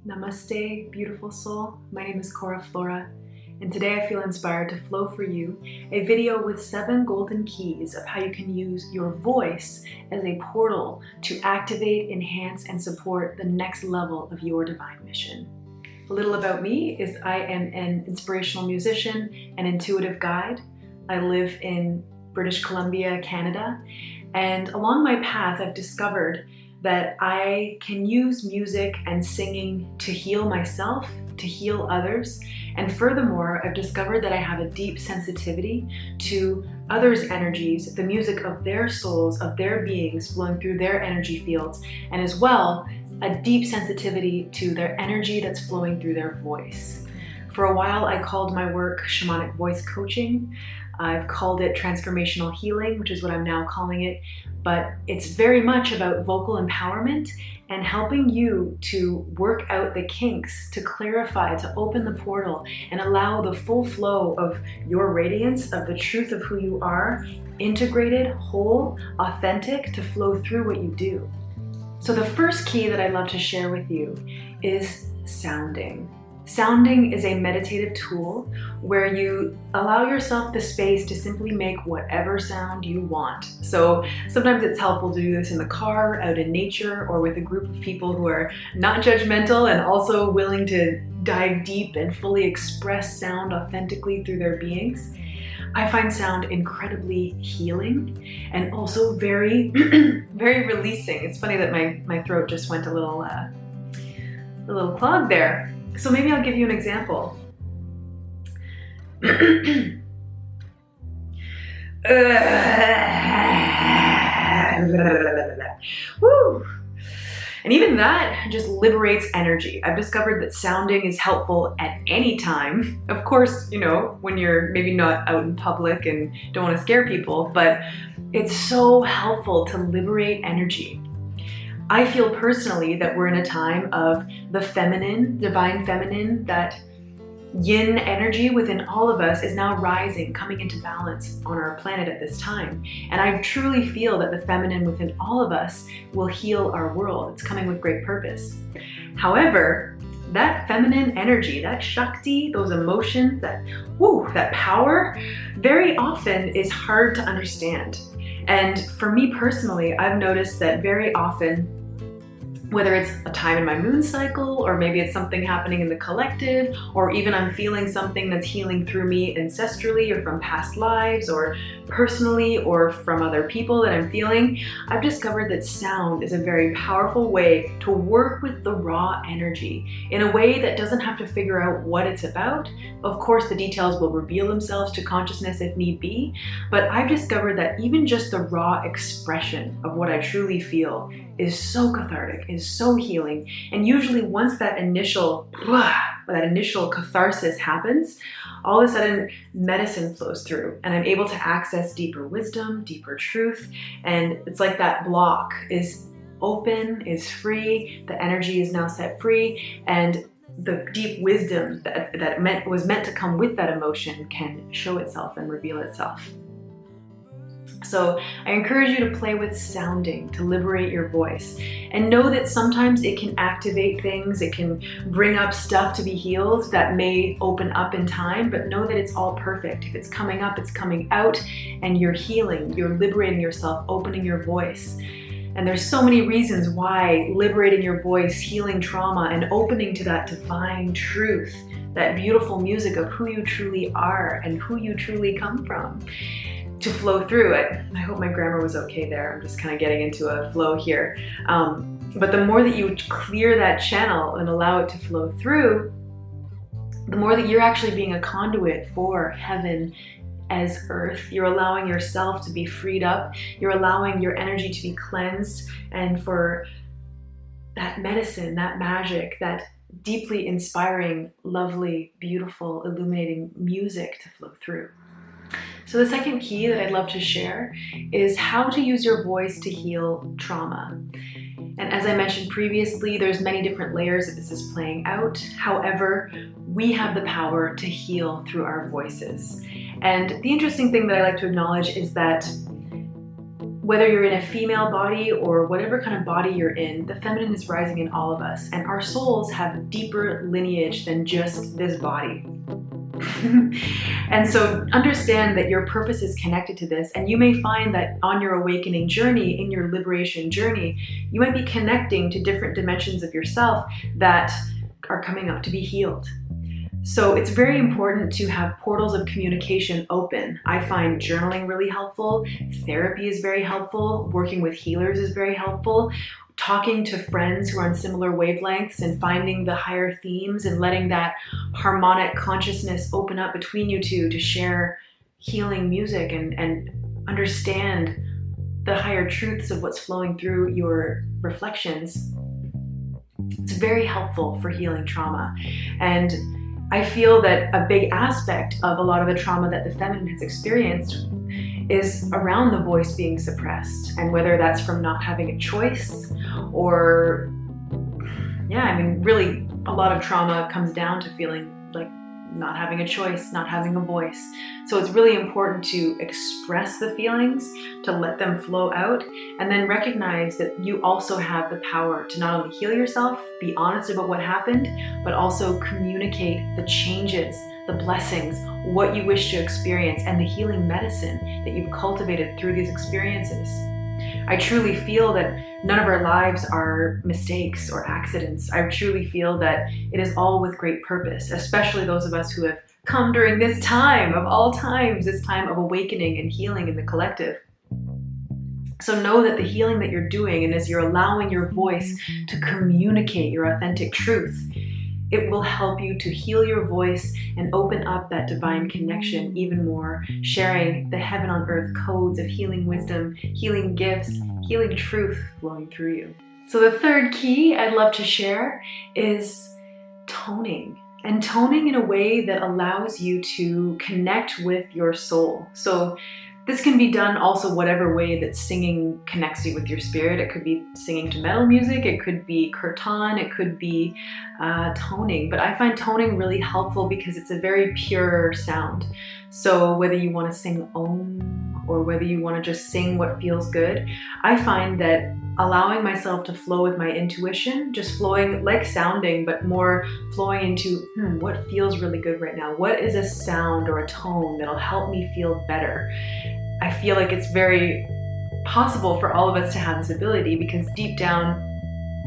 Namaste, beautiful soul. My name is Cora Flora, and today I feel inspired to flow for you a video with 7 golden keys of how you can use your voice as a portal to activate, enhance, and support the next level of your divine mission. A little about me is I am an inspirational musician, an intuitive guide. I live in British Columbia, Canada, and along my path I've discovered that I can use music and singing to heal myself, to heal others, and furthermore, I've discovered that I have a deep sensitivity to others' energies, the music of their souls, of their beings flowing through their energy fields, and as well, a deep sensitivity to their energy that's flowing through their voice. For a while, I called my work shamanic voice coaching. I've called it transformational healing, which is what I'm now calling it, but it's very much about vocal empowerment and helping you to work out the kinks, to clarify, to open the portal and allow the full flow of your radiance, of the truth of who you are, integrated, whole, authentic, to flow through what you do. So the first key that I'd love to share with you is sounding. Sounding is a meditative tool where you allow yourself the space to simply make whatever sound you want. So sometimes it's helpful to do this in the car, out in nature, or with a group of people who are not judgmental and also willing to dive deep and fully express sound authentically through their beings. I find sound incredibly healing and also very, very releasing. It's funny that my throat just went a little clogged there. So maybe I'll give you an example. Woo! And even that just liberates energy. I've discovered that sounding is helpful at any time. Of course, when you're maybe not out in public and don't want to scare people, but it's so helpful to liberate energy. I feel personally that we're in a time of the feminine, divine feminine, that yin energy within all of us is now rising, coming into balance on our planet at this time. And I truly feel that the feminine within all of us will heal our world. It's coming with great purpose. However, that feminine energy, that Shakti, those emotions, that power, very often is hard to understand. And for me personally, I've noticed that very often, whether it's a time in my moon cycle, or maybe it's something happening in the collective, or even I'm feeling something that's healing through me ancestrally or from past lives or personally or from other people that I'm feeling, I've discovered that sound is a very powerful way to work with the raw energy in a way that doesn't have to figure out what it's about. Of course, the details will reveal themselves to consciousness if need be, but I've discovered that even just the raw expression of what I truly feel is so cathartic, is so healing. And usually once that initial catharsis happens, all of a sudden medicine flows through and I'm able to access deeper wisdom, deeper truth. And it's like that block is open, is free, the energy is now set free, and the deep wisdom that was meant to come with that emotion can show itself and reveal itself. So I encourage you to play with sounding to liberate your voice, and know that sometimes it can activate things, it can bring up stuff to be healed that may open up in time, but know that it's all perfect. If it's coming up, it's coming out, and you're healing, you're liberating yourself, opening your voice. And there's so many reasons why liberating your voice, healing trauma, and opening to that divine truth, that beautiful music of who you truly are and who you truly come from, to flow through it. I hope my grammar was okay there. I'm just kind of getting into a flow here. But the more that you clear that channel and allow it to flow through, the more that you're actually being a conduit for heaven as earth. You're allowing yourself to be freed up. You're allowing your energy to be cleansed, and for that medicine, that magic, that deeply inspiring, lovely, beautiful, illuminating music to flow through. So the second key that I'd love to share is how to use your voice to heal trauma. And as I mentioned previously, there's many different layers that this is playing out. However, we have the power to heal through our voices. And the interesting thing that I like to acknowledge is that Whether you're in a female body or whatever kind of body you're in, the feminine is rising in all of us, and our souls have deeper lineage than just this body. And so understand that your purpose is connected to this, and you may find that on your awakening journey, in your liberation journey, you might be connecting to different dimensions of yourself that are coming up to be healed. So it's very important to have portals of communication open. I find journaling really helpful, therapy is very helpful, working with healers is very helpful, talking to friends who are on similar wavelengths and finding the higher themes and letting that harmonic consciousness open up between you two to share healing music and understand the higher truths of what's flowing through your reflections. It's very helpful for healing trauma. And I feel that a big aspect of a lot of the trauma that the feminine has experienced is around the voice being suppressed, and whether that's from not having a choice or, really a lot of trauma comes down to feeling like not having a choice, not having a voice. So it's really important to express the feelings, to let them flow out, and then recognize that you also have the power to not only heal yourself, be honest about what happened, but also communicate the changes, the blessings, what you wish to experience, and the healing medicine that you've cultivated through these experiences. I truly feel that none of our lives are mistakes or accidents. I truly feel that it is all with great purpose, especially those of us who have come during this time of all times, this time of awakening and healing in the collective. So know that the healing that you're doing, and as you're allowing your voice to communicate your authentic truth, it will help you to heal your voice and open up that divine connection even more, sharing the heaven on earth codes of healing wisdom, healing gifts, healing truth flowing through you. So the third key I'd love to share is toning. And toning in a way that allows you to connect with your soul. So this can be done also whatever way that singing connects you with your spirit. It could be singing to metal music, it could be kirtan, it could be toning. But I find toning really helpful because it's a very pure sound. So whether you want to sing Om or whether you want to just sing what feels good, I find that allowing myself to flow with my intuition, just flowing like sounding, but more flowing into what feels really good right now. What is a sound or a tone that'll help me feel better? I feel like it's very possible for all of us to have this ability, because deep down,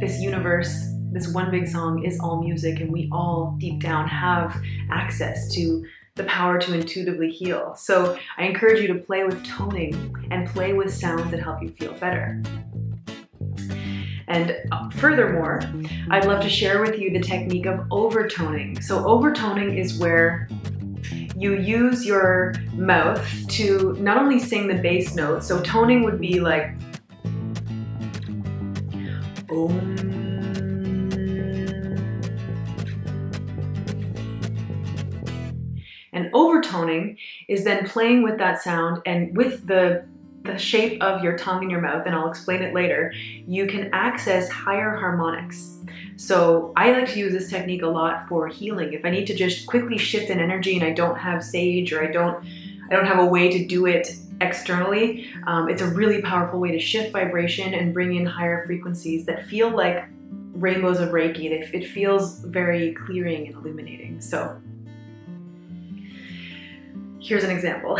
this universe, this one big song is all music, and we all deep down have access to the power to intuitively heal. So I encourage you to play with toning and play with sounds that help you feel better. And furthermore, I'd love to share with you the technique of overtoning. So overtoning is where you use your mouth to not only sing the bass notes, so toning would be like Om. And overtoning is then playing with that sound, and with the shape of your tongue in your mouth, and I'll explain it later, you can access higher harmonics. So I like to use this technique a lot for healing. If I need to just quickly shift an energy and I don't have sage, or I don't have a way to do it externally, it's a really powerful way to shift vibration and bring in higher frequencies that feel like rainbows of Reiki. It feels very clearing and illuminating. So here's an example.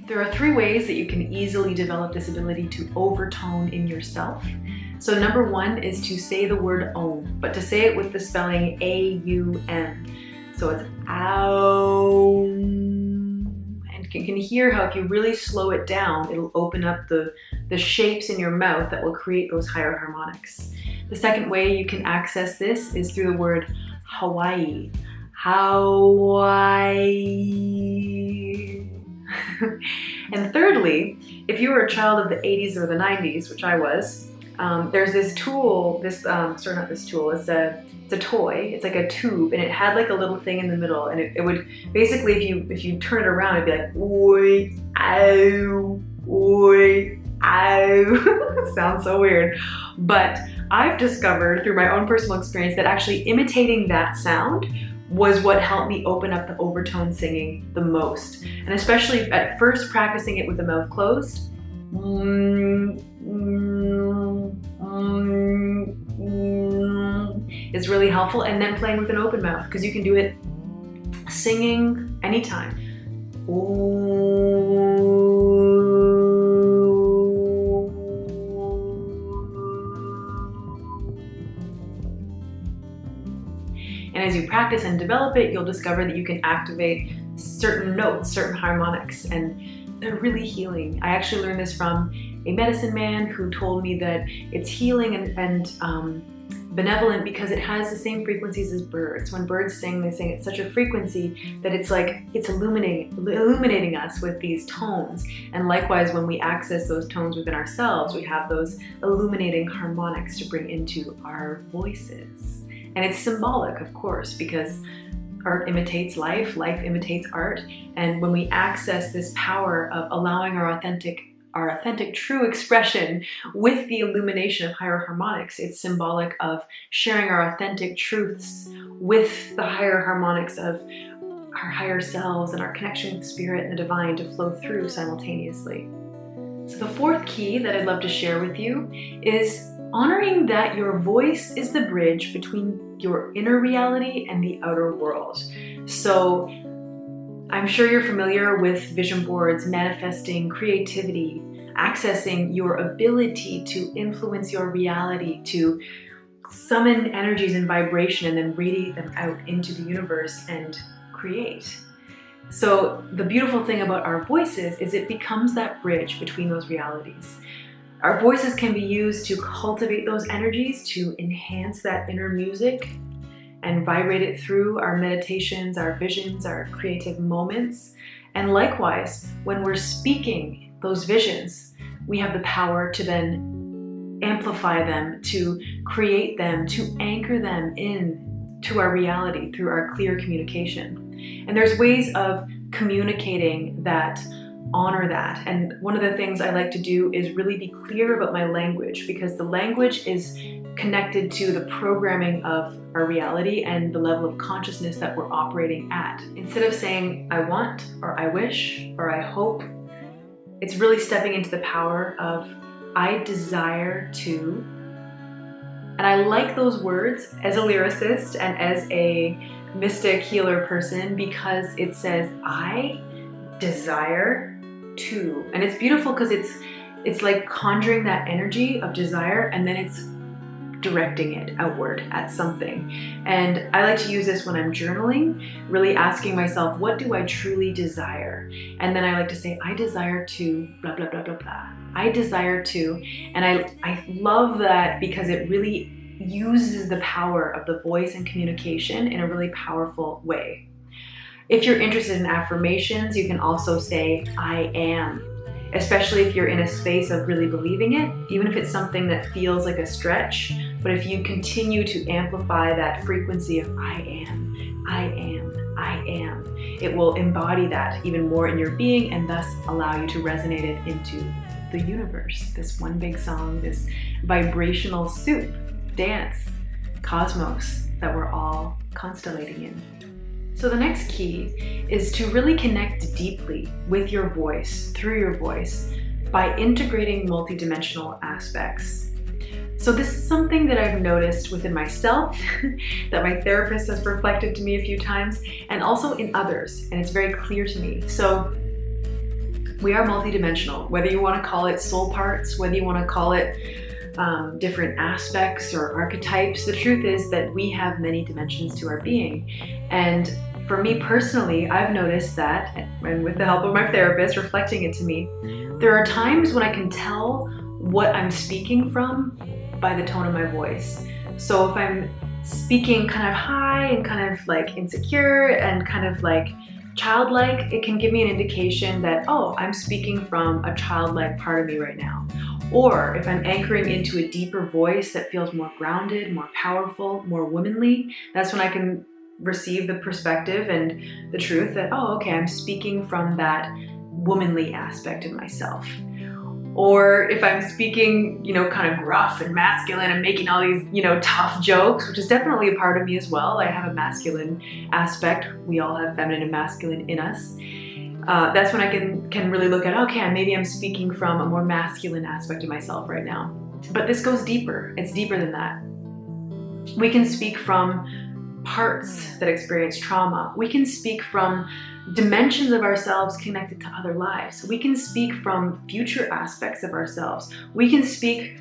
There are 3 ways that you can easily develop this ability to overtone in yourself. So number 1 is to say the word Om, but to say it with the spelling A-U-M. So it's Aum. And you can hear how if you really slow it down, it'll open up the the shapes in your mouth that will create those higher harmonics. The second way you can access this is through the word Hawaii. Hawaii. And thirdly, if you were a child of the 80s or the 90s, which I was, there's this tool, it's a toy, it's like a tube, and it had like a little thing in the middle, and it would basically, if you turn it around, it'd be like, oi, ow, oi, ow. Sounds so weird. But I've discovered through my own personal experience that actually imitating that sound was what helped me open up the overtone singing the most. And especially at first practicing it with the mouth closed, is really helpful, and then playing with an open mouth, because you can do it singing anytime. And as you practice and develop it, you'll discover that you can activate certain notes, certain harmonics, and they're really healing. I actually learned this from a medicine man who told me that it's healing and benevolent because it has the same frequencies as birds. When birds sing, they sing at such a frequency that it's like it's illuminating us with these tones. And likewise, when we access those tones within ourselves, we have those illuminating harmonics to bring into our voices. And it's symbolic, of course, because art imitates life, life imitates art. And when we access this power of allowing our authentic true expression with the illumination of higher harmonics, it's symbolic of sharing our authentic truths with the higher harmonics of our higher selves and our connection with spirit and the divine to flow through simultaneously. So the fourth key that I'd love to share with you is honoring that your voice is the bridge between your inner reality and the outer world. So I'm sure you're familiar with vision boards, manifesting, creativity, accessing your ability to influence your reality, to summon energies and vibration and then radiate them out into the universe and create. So the beautiful thing about our voices is it becomes that bridge between those realities. Our voices can be used to cultivate those energies, to enhance that inner music and vibrate it through our meditations, our visions, our creative moments. And likewise, when we're speaking those visions, we have the power to then amplify them, to create them, to anchor them in to our reality through our clear communication. And there's ways of communicating that honor that. And one of the things I like to do is really be clear about my language, because the language is connected to the programming of our reality and the level of consciousness that we're operating at. Instead of saying I want or I wish or I hope, it's really stepping into the power of I desire to. And I like those words as a lyricist and as a mystic healer person, because it says I desire to. And it's beautiful because it's like conjuring that energy of desire, and then it's directing it outward at something. And I like to use this when I'm journaling, really asking myself, what do I truly desire? And then I like to say, I desire to blah, blah, blah, blah, blah. I desire to. And I love that because it really uses the power of the voice and communication in a really powerful way. If you're interested in affirmations, you can also say, I am. Especially if you're in a space of really believing it, even if it's something that feels like a stretch. But if you continue to amplify that frequency of I am, I am, I am, it will embody that even more in your being and thus allow you to resonate it into the universe. This one big song, this vibrational soup, dance, cosmos that we're all constellating in. So the next key is to really connect deeply with your voice, through your voice, by integrating multidimensional aspects. So this is something that I've noticed within myself, that my therapist has reflected to me a few times, and also in others, and it's very clear to me. So we are multidimensional, whether you want to call it soul parts, whether you want to call it different aspects or archetypes. The truth is that we have many dimensions to our being. And for me personally, I've noticed that, and with the help of my therapist reflecting it to me, there are times when I can tell what I'm speaking from by the tone of my voice. So if I'm speaking kind of high and kind of like insecure and kind of like childlike, it can give me an indication that, oh, I'm speaking from a childlike part of me right now. Or if I'm anchoring into a deeper voice that feels more grounded, more powerful, more womanly, that's when I can receive the perspective and the truth that, oh, okay, I'm speaking from that womanly aspect of myself. Or if I'm speaking, kind of gruff and masculine and making all these, tough jokes, which is definitely a part of me as well. I have a masculine aspect. We all have feminine and masculine in us. That's when I can really look at, okay, maybe I'm speaking from a more masculine aspect of myself right now. But this goes deeper. It's deeper than that. We can speak from parts that experience trauma. We can speak from dimensions of ourselves connected to other lives. We can speak from future aspects of ourselves. We can speak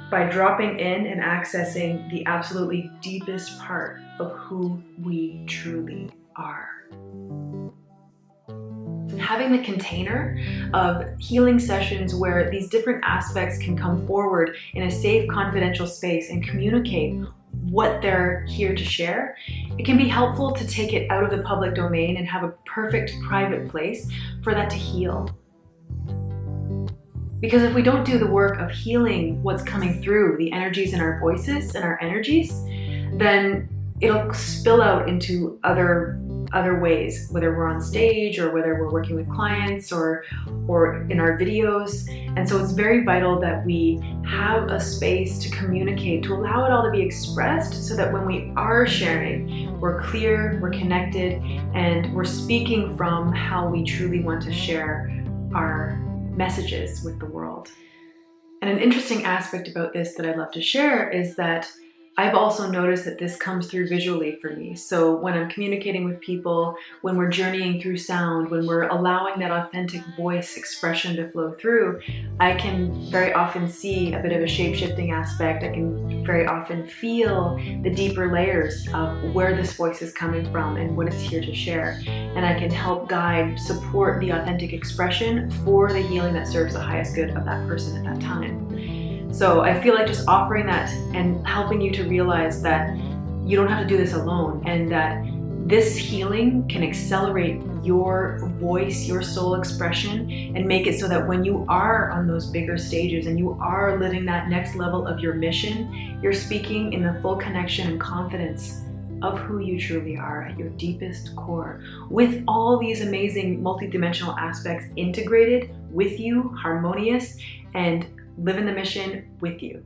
by dropping in and accessing the absolutely deepest part of who we truly are. Having the container of healing sessions where these different aspects can come forward in a safe, confidential space and communicate what they're here to share, it can be helpful to take it out of the public domain and have a perfect private place for that to heal. Because if we don't do the work of healing what's coming through, the energies in our voices and our energies, then it'll spill out into other ways, whether we're on stage or whether we're working with clients or in our videos. And so it's very vital that we have a space to communicate, to allow it all to be expressed, so that when we are sharing, we're clear, we're connected, and we're speaking from how we truly want to share our messages with the world. And an interesting aspect about this that I'd love to share is that I've also noticed that this comes through visually for me. So when I'm communicating with people, when we're journeying through sound, when we're allowing that authentic voice expression to flow through, I can very often see a bit of a shape-shifting aspect. I can very often feel the deeper layers of where this voice is coming from and what it's here to share. And I can help guide, support the authentic expression for the healing that serves the highest good of that person at that time. So I feel like just offering that and helping you to realize that you don't have to do this alone, and that this healing can accelerate your voice, your soul expression, and make it so that when you are on those bigger stages and you are living that next level of your mission, you're speaking in the full connection and confidence of who you truly are at your deepest core, with all these amazing multidimensional aspects integrated with you, harmonious, and living the mission with you.